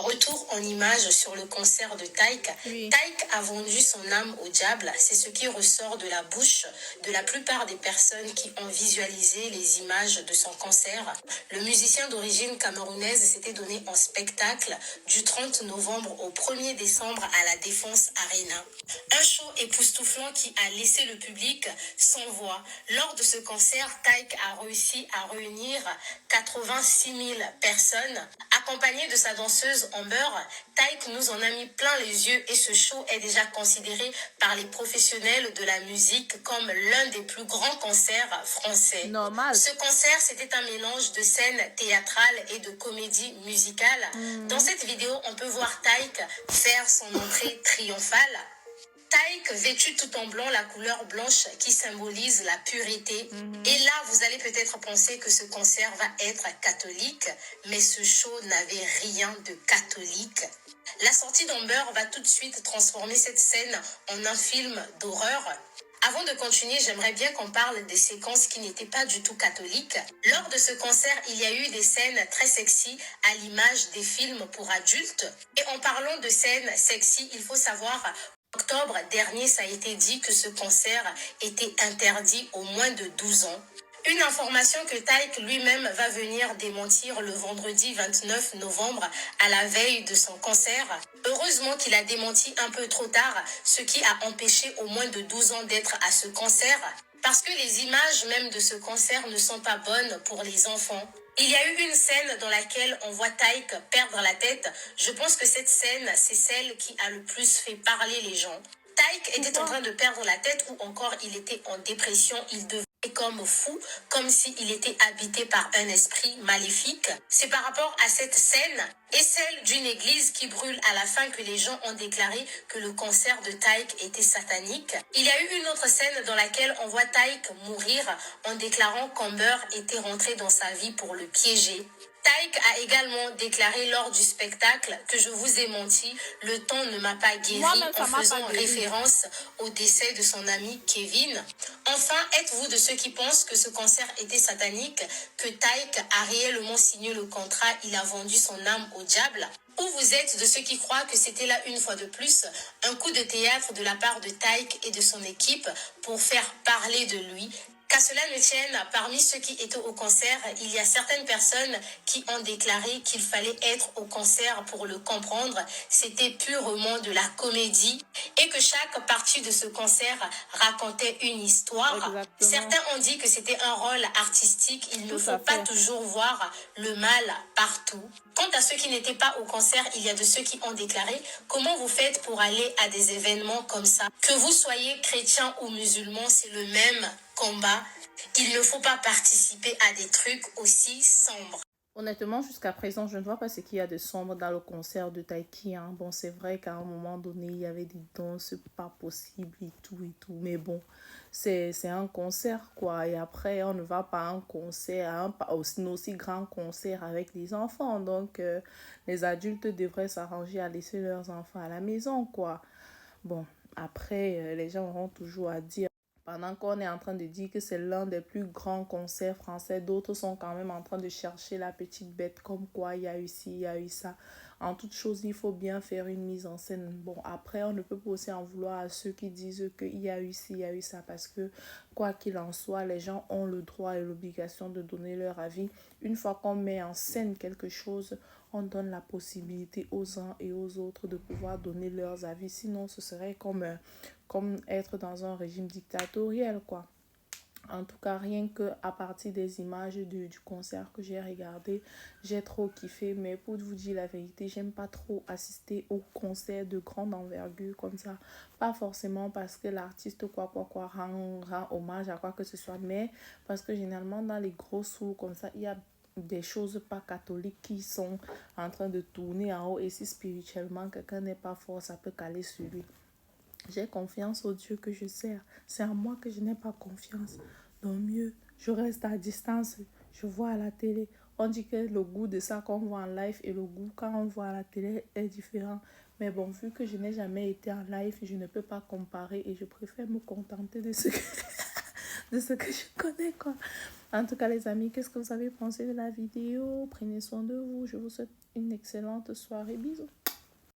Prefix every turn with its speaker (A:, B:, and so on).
A: Retour en images sur le concert de Taïk.
B: Oui.
A: Taïk a vendu son âme au diable. C'est ce qui ressort de la bouche de la plupart des personnes qui ont visualisé les images de son concert. Le musicien d'origine camerounaise s'était donné en spectacle du 30 novembre au 1er décembre à la Défense Arena. Un show époustouflant qui a laissé le public sans voix. Lors de ce concert, Taïk a réussi à réunir 86 000 personnes. Accompagné de sa danseuse Amber, Taïk nous en a mis plein les yeux et ce show est déjà considéré par les professionnels de la musique comme l'un des plus grands concerts français.
B: Normal.
A: Ce concert, c'était un mélange de scènes théâtrales et de comédie musicale. Dans cette vidéo, on peut voir Taïk faire son entrée triomphale. Taïk vêtu tout en blanc, la couleur blanche qui symbolise la pureté. Et là, vous allez peut-être penser que ce concert va être catholique, mais ce show n'avait rien de catholique. La sortie d'Amber va tout de suite transformer cette scène en un film d'horreur. Avant de continuer, j'aimerais bien qu'on parle des séquences qui n'étaient pas du tout catholiques. Lors de ce concert, il y a eu des scènes très sexy à l'image des films pour adultes. Et en parlant de scènes sexy, il faut savoir octobre dernier, ça a été dit que ce concert était interdit aux moins de 12 ans. Une information que Taïk lui-même va venir démentir le vendredi 29 novembre à la veille de son concert. Heureusement qu'il a démenti un peu trop tard, ce qui a empêché aux moins de 12 ans d'être à ce concert. Parce que les images même de ce concert ne sont pas bonnes pour les enfants. Il y a eu une scène dans laquelle on voit Taïk perdre la tête. Je pense que cette scène, c'est celle qui a le plus fait parler les gens. Taïk était en train de perdre la tête ou encore il était en dépression. Il devenait comme fou, comme s'il était habité par un esprit maléfique. C'est par rapport à cette scène et celle d'une église qui brûle à la fin que les gens ont déclaré que le concert de Taïk était satanique. Il y a eu une autre scène dans laquelle on voit Taïk mourir en déclarant qu'Amber était rentrée dans sa vie pour le piéger. Taïk a également déclaré lors du spectacle que je vous ai menti, le temps ne m'a pas guéri en faisant référence au décès de son ami Kevin. Enfin, êtes-vous de ceux qui pensent que ce concert était satanique, que Taïk a réellement signé le contrat, il a vendu son âme au diable? Ou vous êtes de ceux qui croient que c'était là une fois de plus un coup de théâtre de la part de Taïk et de son équipe pour faire parler de lui? Qu'à cela ne tienne, parmi ceux qui étaient au concert, il y a certaines personnes qui ont déclaré qu'il fallait être au concert pour le comprendre. C'était purement de la comédie et que chaque partie de ce concert racontait une histoire.
B: Exactement.
A: Certains ont dit que c'était un rôle artistique. Il ne faut pas toujours voir le mal partout. Quant à ceux qui n'étaient pas au concert, il y a de ceux qui ont déclaré comment vous faites pour aller à des événements comme ça. Que vous soyez chrétien ou musulman, c'est le même combat. Il ne faut pas participer à des trucs aussi sombres.
B: Honnêtement, jusqu'à présent, je ne vois pas ce qu'il y a de sombre dans le concert de Taiki. Hein. Bon, c'est vrai qu'à un moment donné, il y avait des danses pas possibles et tout et tout. Mais bon, c'est un concert, quoi. Et après, on ne va pas à un concert, à un aussi grand concert avec les enfants. Donc, les adultes devraient s'arranger à laisser leurs enfants à la maison, quoi. Bon, après, les gens auront toujours à dire. Pendant qu'on est en train de dire que c'est l'un des plus grands concerts français, d'autres sont quand même en train de chercher la petite bête, comme quoi il y a eu ci, il y a eu ça. En toute chose, il faut bien faire une mise en scène. Bon, après, on ne peut pas aussi en vouloir à ceux qui disent qu'il y a eu ci, il y a eu ça, parce que quoi qu'il en soit, les gens ont le droit et l'obligation de donner leur avis. Une fois qu'on met en scène quelque chose, on donne la possibilité aux uns et aux autres de pouvoir donner leurs avis. Sinon, ce serait comme être dans un régime dictatorial, quoi. En tout cas, rien que à partir des images du concert que j'ai regardé, j'ai trop kiffé. Mais pour vous dire la vérité, j'aime pas trop assister aux concerts de grande envergure comme ça. Pas forcément parce que l'artiste rend hommage à quoi que ce soit, mais parce que généralement dans les gros shows comme ça, il y a des choses pas catholiques qui sont en train de tourner en haut. Et si spirituellement quelqu'un n'est pas fort, ça peut caler sur lui. J'ai confiance au Dieu que je sers. C'est en moi que je n'ai pas confiance. Donc mieux, je reste à distance. Je vois à la télé. On dit que le goût de ça qu'on voit en live et le goût quand on voit à la télé est différent. Mais bon, vu que je n'ai jamais été en live, je ne peux pas comparer et je préfère me contenter de ce que, de ce que je connais, quoi. En tout cas, les amis, qu'est-ce que vous avez pensé de la vidéo? Prenez soin de vous. Je vous souhaite une excellente soirée. Bisous.